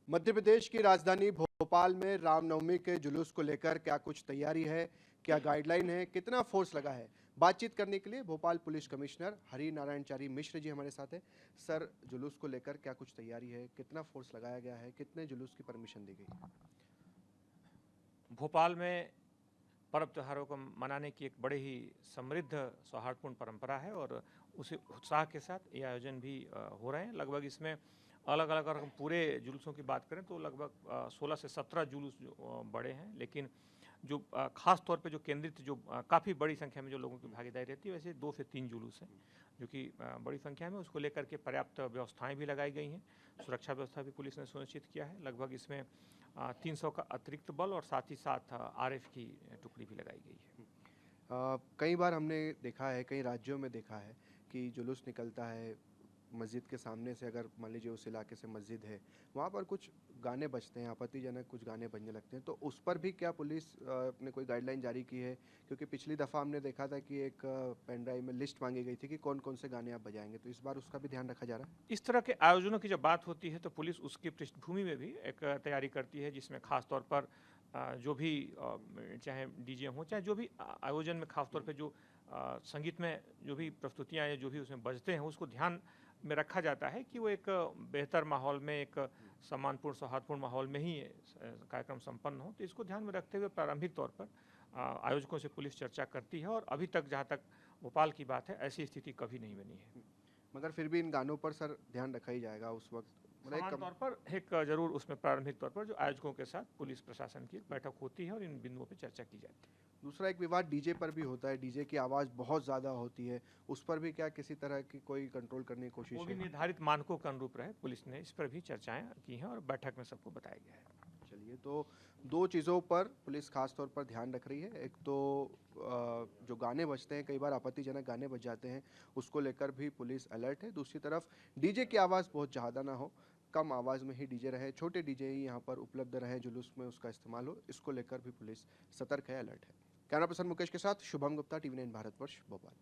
मध्य प्रदेश की राजधानी भोपाल में रामनवमी के जुलूस को लेकर क्या कुछ तैयारी है, क्या गाइडलाइन है, कितना फोर्स लगा है? बातचीत करने के लिए भोपाल पुलिस कमिश्नर हरि नारायण चारी मिश्र जी हमारे साथ हैं। सर, जुलूस को लेकर क्या कुछ तैयारी है, कितना फोर्स लगाया गया है, कितने जुलूस की परमिशन दी गई? भोपाल में पर्व त्योहारों को मनाने की एक बड़े ही समृद्ध सौहार्दपूर्ण परंपरा है और उसी उत्साह के साथ ये आयोजन भी हो रहे हैं। लगभग इसमें अलग अलग, अगर हम पूरे जुलूसों की बात करें तो लगभग 16 से 17 जुलूस जो बड़े हैं, लेकिन जो खास तौर पे जो केंद्रित जो काफ़ी बड़ी संख्या में जो लोगों की भागीदारी रहती है, वैसे 2 से 3 जुलूस हैं जो कि बड़ी संख्या में। उसको लेकर के पर्याप्त व्यवस्थाएं भी लगाई गई हैं। सुरक्षा व्यवस्था भी पुलिस ने सुनिश्चित किया है। लगभग इसमें 300 का अतिरिक्त बल और साथ ही साथ आरएफ की टुकड़ी भी लगाई गई है। कई बार हमने देखा है, कई राज्यों में देखा है कि जुलूस निकलता है मस्जिद के सामने से। अगर मान लीजिए उस इलाके से मस्जिद है, वहाँ पर कुछ गाने बजते हैं, आपत्तिजनक कुछ गाने बजने लगते हैं, तो उस पर भी क्या पुलिस ने कोई गाइडलाइन जारी की है? क्योंकि पिछली दफ़ा हमने देखा था कि एक पेन ड्राइव में लिस्ट मांगी गई थी कि कौन कौन से गाने आप बजाएंगे, तो इस बार उसका भी ध्यान रखा जा रहा है? इस तरह के आयोजनों की जब बात होती है तो पुलिस उसकी पृष्ठभूमि में भी एक तैयारी करती है, जिसमें खास तौर पर जो भी चाहे डीजे हों, चाहे जो भी आयोजन में खास तौर पे जो संगीत में जो भी प्रस्तुतियाँ या जो भी उसमें बजते हैं, उसको ध्यान में रखा जाता है कि वो एक बेहतर माहौल में, एक सम्मानपूर्ण सौहार्दपूर्ण माहौल में ही कार्यक्रम संपन्न हो। तो इसको ध्यान में रखते हुए प्रारंभिक तौर पर आयोजकों से पुलिस चर्चा करती है और अभी तक, जहाँ तक भोपाल की बात है, ऐसी स्थिति कभी नहीं बनी है। मगर फिर भी इन गानों पर सर ध्यान रखा ही जाएगा उस वक्त, मतलब एक समान तौर पर एक जरूर उसमें प्रारंभिक तौर पर जो आयोजकों के साथ पुलिस प्रशासन की एक बैठक होती है और इन बिंदुओं पर चर्चा की जाती है। दूसरा एक विवाद डीजे पर भी होता है, डीजे की आवाज़ बहुत ज़्यादा होती है, उस पर भी क्या किसी तरह की कोई कंट्रोल करने की वो कोशिश भी है? निर्धारित मानकों के अनुरूप रहे, पुलिस ने इस पर भी चर्चाएं की हैं और बैठक में सबको बताया गया है। चलिए, तो दो चीज़ों पर पुलिस खास तौर पर ध्यान रख रही है। एक तो जो गाने बजते हैं, कई बार आपत्तिजनक गाने बज जाते हैं, उसको लेकर भी पुलिस अलर्ट है। दूसरी तरफ डीजे की आवाज़ बहुत ज़्यादा ना हो, कम आवाज़ में ही डीजे रहे, छोटे डीजे ही यहाँ पर उपलब्ध रहे, जुलूस में उसका इस्तेमाल हो, इसको लेकर भी पुलिस सतर्क है, अलर्ट है। कैमरा पर्सन मुकेश के साथ शुभम गुप्ता, टीवी 9 भारतवर्ष, भोपाल।